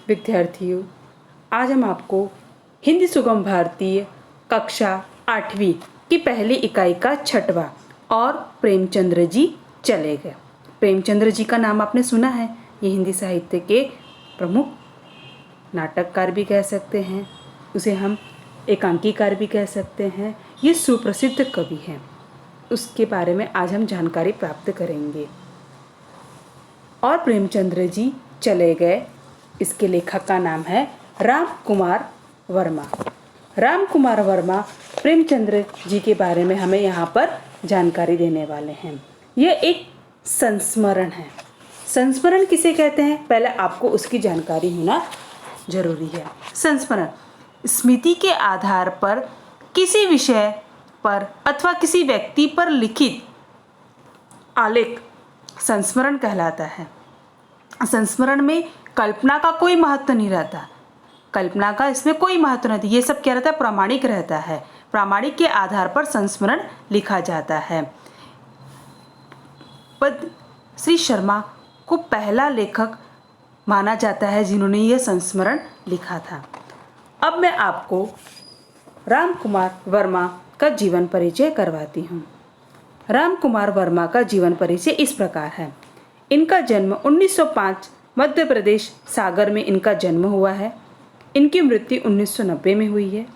विद्यार्थियों, आज हम आपको हिंदी सुगम भारतीय कक्षा 8वीं की पहली इकाई का 6वां और प्रेमचंद्र जी चले गए। प्रेमचंद्र जी का नाम आपने सुना है। ये हिंदी साहित्य के प्रमुख नाटककार भी कह सकते हैं, उसे हम एकांकीकार भी कह सकते हैं। ये सुप्रसिद्ध कवि हैं, उसके बारे में आज हम जानकारी प्राप्त करेंगे। और प्रेमचंद्र जी चले गए, इसके लेखक का नाम है राम कुमार वर्मा। राम कुमार वर्मा प्रेमचंद्र जी के बारे में हमें यहाँ पर जानकारी देने वाले हैं। यह एक संस्मरण है। संस्मरण किसे कहते हैं, पहले आपको उसकी जानकारी होना जरूरी है। संस्मरण स्मृति के आधार पर किसी विषय पर अथवा किसी व्यक्ति पर लिखित आलेख संस्मरण कहलाता है। संस्मरण में कल्पना का कोई महत्व नहीं रहता, कल्पना का इसमें कोई महत्व नहीं रहता। ये सब क्या रहता है, प्रामाणिक रहता है। प्रामाणिक के आधार पर संस्मरण लिखा जाता है। पद्म श्री शर्मा को पहला लेखक माना जाता है जिन्होंने यह संस्मरण लिखा था। अब मैं आपको राम कुमार वर्मा का जीवन परिचय करवाती हूँ। राम कुमार वर्मा का जीवन परिचय इस प्रकार है। इनका जन्म 1905 मध्य प्रदेश सागर में इनका जन्म हुआ है। इनकी मृत्यु 1990 में हुई है।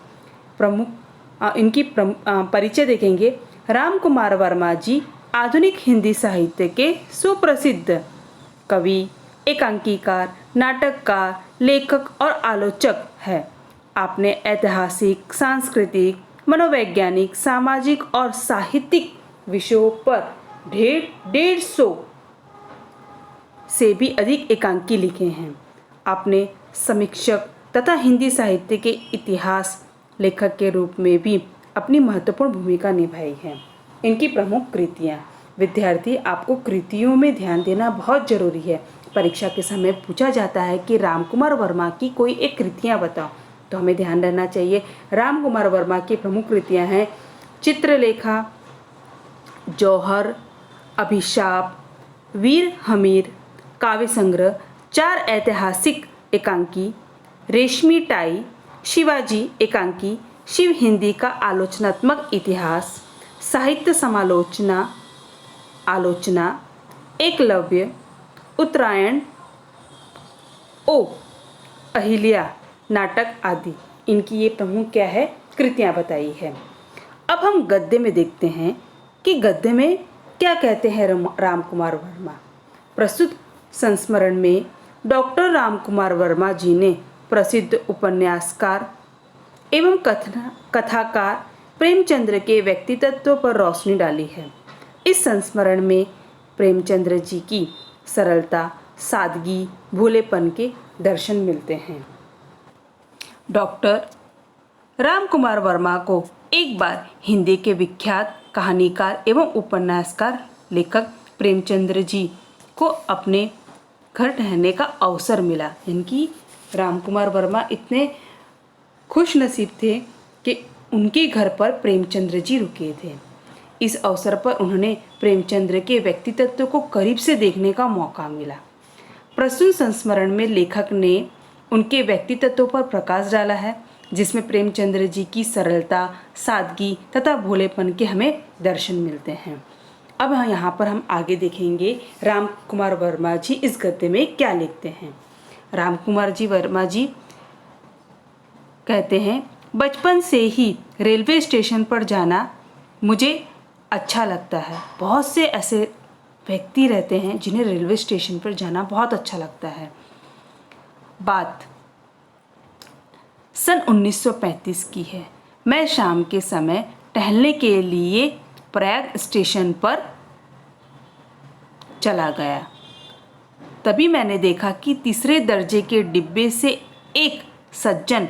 इनकी परिचय देखेंगे। राम कुमार वर्मा जी आधुनिक हिंदी साहित्य के सुप्रसिद्ध कवि, एकांकीकार, नाटककार, लेखक और आलोचक हैं। आपने ऐतिहासिक, सांस्कृतिक, मनोवैज्ञानिक, सामाजिक और साहित्यिक विषयों पर 150 से भी अधिक एकांकी लिखे हैं। आपने समीक्षक तथा हिंदी साहित्य के इतिहास लेखक के रूप में भी अपनी महत्वपूर्ण भूमिका निभाई है। इनकी प्रमुख कृतियाँ। विद्यार्थी, आपको कृतियों में ध्यान देना बहुत जरूरी है। परीक्षा के समय पूछा जाता है कि राम कुमार वर्मा की कोई एक कृतियाँ बताओ, तो हमें ध्यान रहना चाहिए। राम कुमार वर्मा की प्रमुख कृतियाँ हैं चित्रलेखा, जौहर, अभिशाप, वीर हमीर, काव्य संग्रह, 4 ऐतिहासिक एकांकी, रेशमी टाई, शिवाजी एकांकी, शिव हिंदी का आलोचनात्मक इतिहास, साहित्य समालोचना, आलोचना, एकलव्य, उत्तरायण, ओ अहिल्या नाटक आदि। इनकी ये प्रमुख क्या है, कृतियाँ बताई है। अब हम गद्य में देखते हैं कि गद्य में क्या कहते हैं राम कुमार वर्मा। प्रस्तुत संस्मरण में डॉक्टर राम कुमार वर्मा जी ने प्रसिद्ध उपन्यासकार एवं कथाकार प्रेमचंद्र के व्यक्तित्व पर रोशनी डाली है। इस संस्मरण में प्रेमचंद्र जी की सरलता, सादगी, भोलेपन के दर्शन मिलते हैं। डॉक्टर राम कुमार वर्मा को एक बार हिंदी के विख्यात कहानीकार एवं उपन्यासकार लेखक प्रेमचंद्र जी को अपने घर ठहरने का अवसर मिला। इनकी राम कुमार वर्मा इतने खुश नसीब थे कि उनके घर पर प्रेमचंद्र जी रुके थे। इस अवसर पर उन्होंने प्रेमचंद्र के व्यक्तित्व को करीब से देखने का मौका मिला। प्रस्तुत संस्मरण में लेखक ने उनके व्यक्तित्व पर प्रकाश डाला है, जिसमें प्रेमचंद्र जी की सरलता, सादगी तथा भोलेपन के हमें दर्शन मिलते हैं। अब यहाँ पर हम आगे देखेंगे राम कुमार वर्मा जी इस गद्य में क्या लिखते हैं। राम कुमार जी वर्मा जी कहते हैं, बचपन से ही रेलवे स्टेशन पर जाना मुझे अच्छा लगता है। बहुत से ऐसे व्यक्ति रहते हैं जिन्हें रेलवे स्टेशन पर जाना बहुत अच्छा लगता है। बात सन 1935 की है। मैं शाम के समय टहलने के लिए प्रयाग स्टेशन पर चला गया। तभी मैंने देखा कि तीसरे दर्जे के डिब्बे से एक सज्जन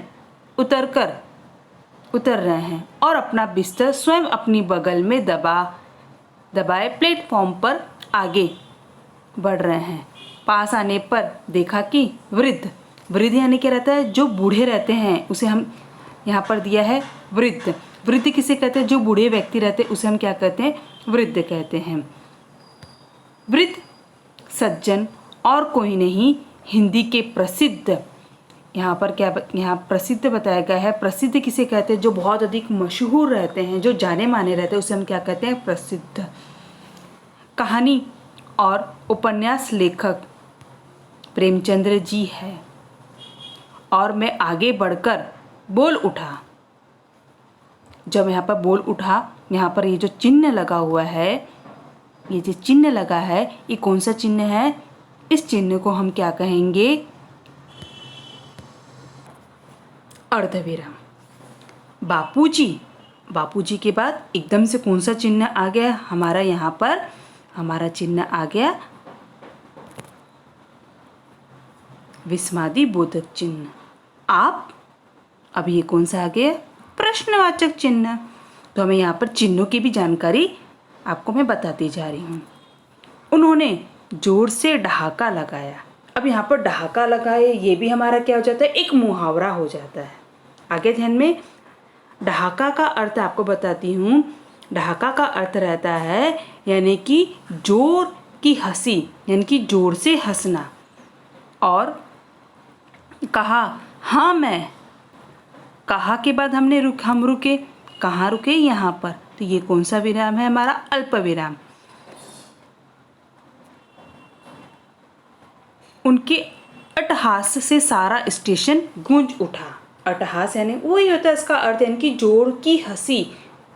उतर रहे हैं और अपना बिस्तर स्वयं अपनी बगल में दबाए प्लेटफॉर्म पर आगे बढ़ रहे हैं। पास आने पर देखा कि वृद्ध यानी क्या रहता है, जो बूढ़े रहते हैं उसे हम यहाँ पर दिया है वृद्ध। वृद्ध किसे कहते हैं, जो बूढ़े व्यक्ति रहते हैं उसे हम क्या कहते हैं, वृद्ध कहते हैं। वृद्ध सज्जन और कोई नहीं, हिंदी के प्रसिद्ध यहाँ पर क्या यहाँ प्रसिद्ध बताया गया है। प्रसिद्ध किसे कहते हैं? जो बहुत अधिक मशहूर रहते हैं, जो जाने माने रहते हैं, उसे हम क्या कहते हैं? प्रसिद्ध। कहानी और उपन्यास लेखक प्रेमचंद्र जी है। और मैं आगे बढ़कर बोल उठा। जब यहाँ पर बोल उठा, यहाँ पर ये जो चिन्ह लगा हुआ है, ये जो चिन्ह लगा है, ये कौन सा चिन्ह है? इस चिन्ह को हम क्या कहेंगे? अर्धविराम। बापूजी, बापूजी के बाद एकदम से कौन सा चिन्ह आ गया हमारा? यहाँ पर हमारा चिन्ह आ गया विस्मादी बोधक चिन्ह। आप, अब ये कौन सा आ गया? प्रश्नवाचक चिन्ह। तो हमें यहाँ पर चिन्हों की भी जानकारी आपको मैं बताती जा रही हूँ। उन्होंने जोर से ठहाका लगाया। अब यहाँ पर ठहाका लगाए, ये भी हमारा क्या हो जाता है? एक मुहावरा हो जाता है। आगे ध्यान में, ठहाका का अर्थ आपको बताती हूँ। ठहाका का अर्थ रहता है यानी कि जोर की हंसी, यानी कि जोर से हंसना। और कहा, हाँ मैं, कहा के बाद हम रुके। कहाँ रुके? यहाँ पर। तो ये कौन सा विराम है? हमारा अल्प विराम। उनके अट्टहास से सारा स्टेशन गूंज उठा। अट्टहास यानी वही होता है, इसका अर्थ यानी कि जोर की हंसी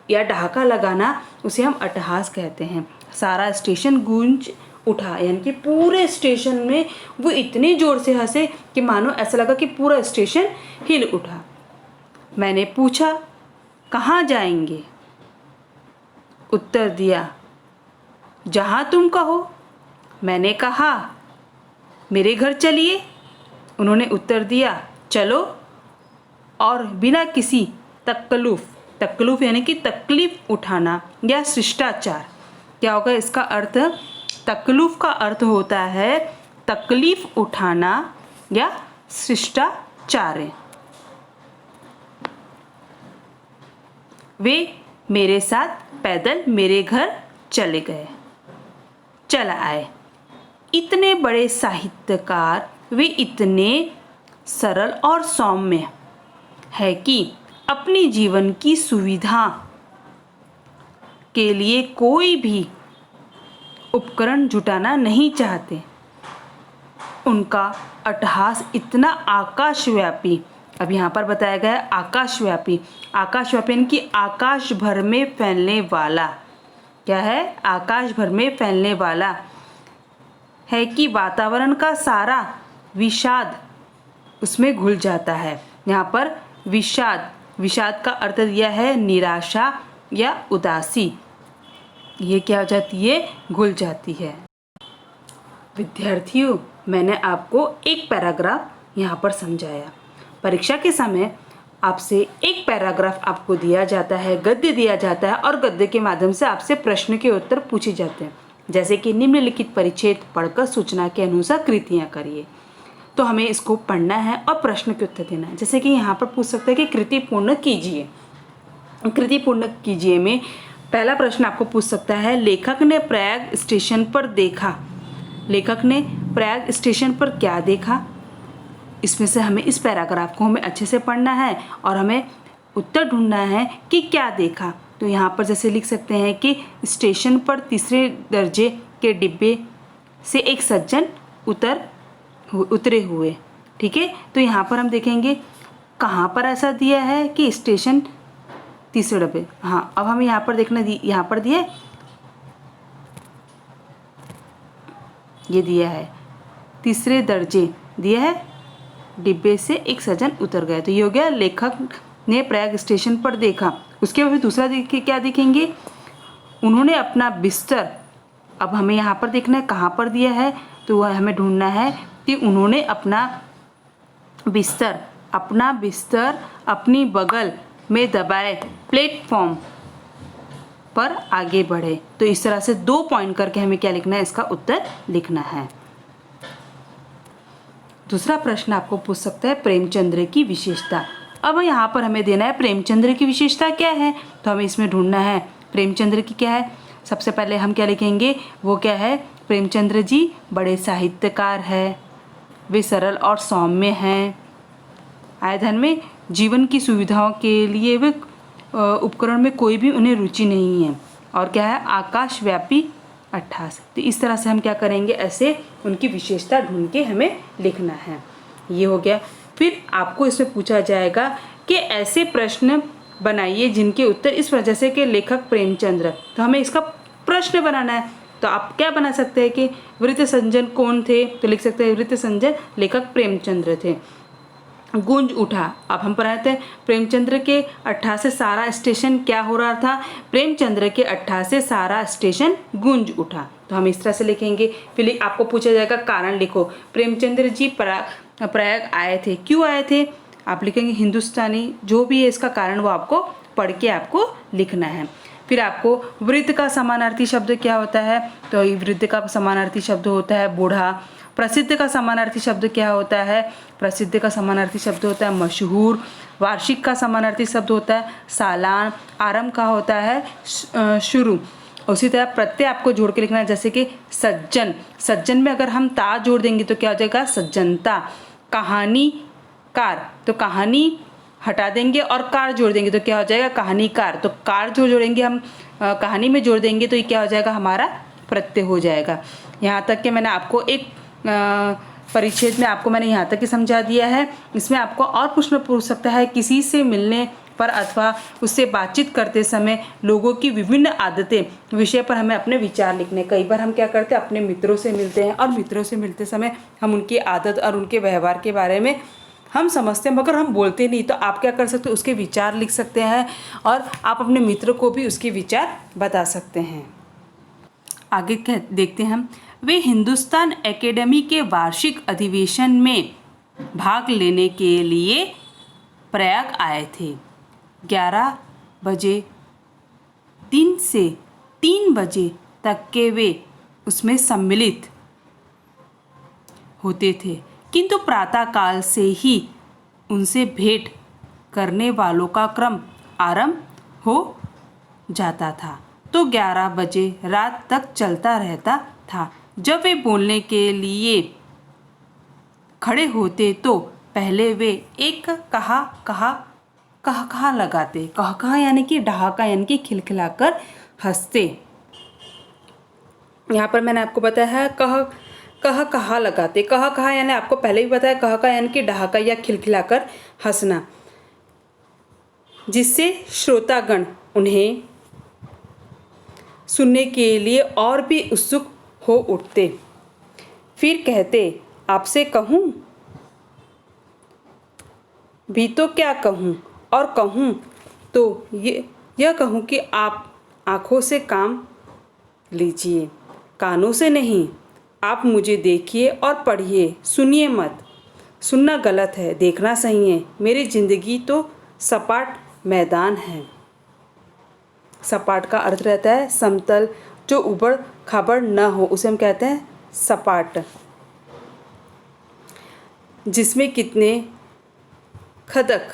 या ठहाका लगाना, उसे हम अट्टहास कहते हैं। सारा स्टेशन गूंज उठा यानी कि पूरे स्टेशन में वो इतने जोर से हंसे कि मानो ऐसा लगा कि पूरा स्टेशन हिल उठा। मैंने पूछा, कहाँ जाएंगे? उत्तर दिया, जहाँ तुम कहो। मैंने कहा, मेरे घर चलिए। उन्होंने उत्तर दिया, चलो। और बिना किसी तकल्लुफ़ यानी कि तकलीफ उठाना या शिष्टाचार, क्या होगा इसका अर्थ? तकल्लुफ़ का अर्थ होता है तकलीफ उठाना या शिष्टाचार। वे मेरे साथ पैदल मेरे घर चले आए। इतने बड़े साहित्यकार, वे इतने सरल और सौम्य है कि अपनी जीवन की सुविधा के लिए कोई भी उपकरण जुटाना नहीं चाहते। उनका अट्टहास इतना आकाशव्यापी, अब यहाँ पर बताया गया है आकाशव्यापी। आकाशव्यापी यानी कि आकाश भर में फैलने वाला। क्या है? आकाश भर में फैलने वाला है कि वातावरण का सारा विषाद उसमें घुल जाता है। यहाँ पर विषाद का अर्थ दिया है निराशा या उदासी। ये क्या हो जाती है? घुल जाती है। विद्यार्थियों, मैंने आपको एक पैराग्राफ यहाँ पर समझाया। परीक्षा के समय आपसे एक पैराग्राफ आपको दिया जाता है, गद्य दिया जाता है, और गद्य के माध्यम से आपसे प्रश्न के उत्तर पूछे जाते हैं। जैसे कि निम्नलिखित परिच्छेद पढ़कर सूचना के अनुसार कृतियाँ करिए। तो हमें इसको पढ़ना है और प्रश्न के उत्तर देना है। जैसे कि यहाँ पर पूछ सकते हैं कि कृति पूर्ण कीजिए। कृति पूर्ण कीजिए में पहला प्रश्न आपको पूछ सकता है, लेखक ने प्रयाग स्टेशन पर देखा। लेखक ने प्रयाग स्टेशन पर क्या देखा? इसमें से हमें इस पैराग्राफ को हमें अच्छे से पढ़ना है और हमें उत्तर ढूंढना है कि क्या देखा। तो यहाँ पर जैसे लिख सकते हैं कि स्टेशन पर तीसरे दर्जे के डिब्बे से एक सज्जन उतरे हुए। ठीक है, तो यहाँ पर हम देखेंगे कहाँ पर ऐसा दिया है कि स्टेशन तीसरे डब्बे। हाँ, अब हमें यहाँ पर देखना, यहाँ पर दिया है, ये दिया है तीसरे दर्जे दिया है, डिब्बे से एक सज्जन उतर गए। तो ये हो गया लेखक ने प्रयाग स्टेशन पर देखा। उसके बाद दूसरा क्या देखेंगे? उन्होंने अपना बिस्तर, अब हमें यहाँ पर देखना है कहाँ पर दिया है, तो वह हमें ढूंढना है कि उन्होंने अपना बिस्तर अपनी बगल में दबाए प्लेटफॉर्म पर आगे बढ़े। तो इस तरह से 2 पॉइंट करके हमें क्या लिखना है? इसका उत्तर लिखना है। दूसरा प्रश्न आपको पूछ सकता है प्रेमचंद्र की विशेषता। अब यहाँ पर हमें देना है प्रेमचंद्र की विशेषता क्या है, तो हमें इसमें ढूंढना है प्रेमचंद्र की क्या है। सबसे पहले हम क्या लिखेंगे? वो क्या है? प्रेमचंद्र जी बड़े साहित्यकार हैं, वे सरल और सौम्य हैं, आय धन में जीवन की सुविधाओं के लिए वे उपकरण में कोई भी उन्हें रुचि नहीं है। और क्या है, आकाशव्यापी अट्ठास। तो इस तरह से हम क्या करेंगे, ऐसे उनकी विशेषता ढूंढ के हमें लिखना है। ये हो गया। फिर आपको इसमें पूछा जाएगा कि ऐसे प्रश्न बनाइए जिनके उत्तर इस वजह से कि लेखक प्रेमचंद्र। तो हमें इसका प्रश्न बनाना है। तो आप क्या बना सकते हैं कि वृत्त संजन कौन थे, तो लिख सकते हैं वृत्त संजन लेखक प्रेमचंद्र थे। गूंज उठा, अब हम पढ़ाते हैं प्रेमचंद्र के अट्ठा से सारा स्टेशन क्या हो रहा था, प्रेमचंद्र के अट्ठा से सारा स्टेशन गूंज उठा। तो हम इस तरह से लिखेंगे। फिर आपको पूछा जाएगा कारण लिखो। प्रेमचंद्र जी प्रयाग आए थे, क्यों आए थे, आप लिखेंगे हिंदुस्तानी, जो भी है इसका कारण वो आपको पढ़ के आपको लिखना है। फिर आपको वृत्त का समानार्थी शब्द क्या होता है, तो वृत्त का समानार्थी शब्द होता है बूढ़ा। प्रसिद्ध का समानार्थी शब्द क्या होता है, प्रसिद्ध का समानार्थी शब्द होता है मशहूर। वार्षिक का समानार्थी शब्द होता है सालान। आरंभ का होता है शुरू। उसी तरह प्रत्यय आपको जोड़ के लिखना है, जैसे कि सज्जन, सज्जन में अगर हम ता जोड़ देंगे तो क्या हो जाएगा, सज्जनता। कहानीकार, तो कहानी हटा देंगे और कार जोड़ देंगे तो क्या हो जाएगा, कहानीकार। तो कार जो जोड़ेंगे हम कहानी में जोड़ देंगे तो ये क्या हो जाएगा, हमारा प्रत्यय हो जाएगा। यहाँ तक कि मैंने आपको एक परिच्छेद में आपको मैंने यहाँ तक ही समझा दिया है। इसमें आपको और प्रश्न पूछ सकता है, किसी से मिलने पर अथवा उससे बातचीत करते समय लोगों की विभिन्न आदतें विषय पर हमें अपने विचार लिखने। कई बार हम क्या करते हैं, अपने मित्रों से मिलते हैं और मित्रों से मिलते समय हम उनकी आदत और उनके व्यवहार के बारे में हम समझते हैं मगर हम बोलते नहीं। तो आप क्या कर सकते हो, उसके विचार लिख सकते हैं और आप अपने मित्र को भी उसके विचार बता सकते हैं। आगे क्या देखते हैं हम, वे हिंदुस्तान एकेडमी के वार्षिक अधिवेशन में भाग लेने के लिए प्रयाग आए थे। 11 बजे दिन से 3 बजे तक के वे उसमें सम्मिलित होते थे, किंतु प्रातःकाल से ही उनसे भेंट करने वालों का क्रम आरंभ हो जाता था, तो 11 बजे रात तक चलता रहता था। जब वे बोलने के लिए खड़े होते तो पहले वे एक कहा लगाते। कहा यानी कि डहाका यानी कि खिलखिलाकर हंसते। यहाँ पर मैंने आपको बताया है कहा लगाते। कहा यानी आपको पहले भी बताया, कहा यानी कि डहाका या खिलखिलाकर हंसना, जिससे श्रोतागण उन्हें सुनने के लिए और भी उत्सुक हो उठते। फिर कहते, आपसे कहूँ भी तो क्या कहूँ, और कहूँ तो यह कहूँ कि आप आँखों से काम लीजिए, कानों से नहीं। आप मुझे देखिए और पढ़िए, सुनिए मत। सुनना गलत है, देखना सही है। मेरी ज़िंदगी तो सपाट मैदान है। सपाट का अर्थ रहता है समतल, जो उबड़ खाबड़ न हो, उसे हम कहते हैं सपाट, जिसमें कितने खदक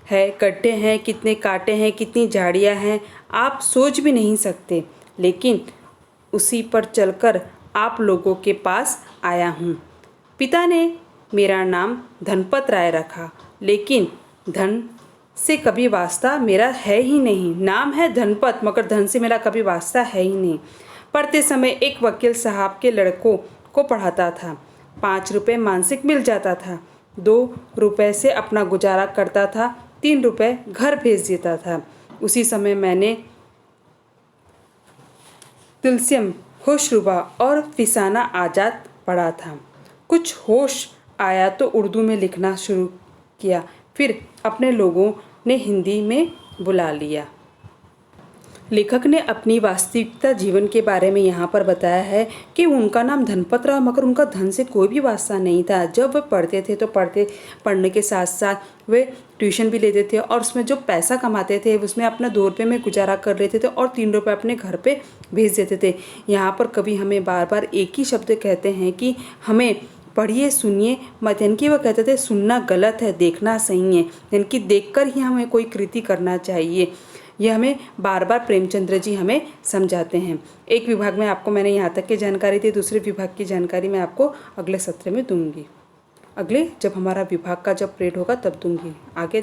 है, गड्ढे हैं, कितने कांटे हैं, कितनी झाड़ियाँ हैं, आप सोच भी नहीं सकते। लेकिन उसी पर चलकर आप लोगों के पास आया हूँ। पिता ने मेरा नाम धनपत राय रखा, लेकिन धन से कभी वास्ता मेरा है ही नहीं। नाम है धनपत, मगर धन से मेरा कभी वास्ता है ही नहीं। पढ़ते समय एक वकील साहब के लड़कों को पढ़ाता था। 5 रुपये मासिक मिल जाता था। 2 रुपये से अपना गुजारा करता था। 3 रुपये घर भेज देता था। उसी समय मैंने तिलस्म, होशरुबा और फिसाना आजाद पढ़ा था। कुछ होश आया तो उर्दू में लिखना शुरू किया। फिर अपने लोगों ने हिंदी में बुला लिया। लेखक ने अपनी वास्तविकता जीवन के बारे में यहाँ पर बताया है कि उनका नाम धनपत रहा, मगर उनका धन से कोई भी वास्ता नहीं था। जब वे पढ़ते थे तो पढ़ने के साथ साथ वे ट्यूशन भी लेते थे और उसमें जो पैसा कमाते थे उसमें अपना 2 रुपये में गुजारा कर लेते थे और 3 रुपये अपने घर पे भेज देते थे। यहाँ पर कवि हमें बार बार एक ही शब्द कहते हैं कि हमें पढ़िए, सुनिए मत। यानी कि वह कहते थे सुनना गलत है, देखना सही है। यानी कि देखकर ही हमें कोई कृति करना चाहिए। यह हमें बार बार प्रेमचंद्र जी हमें समझाते हैं। एक विभाग में आपको मैंने यहाँ तक की जानकारी दी, दूसरे विभाग की जानकारी मैं आपको अगले सत्र में दूंगी। अगले जब हमारा विभाग का जब परेड होगा तब दूंगी। आगे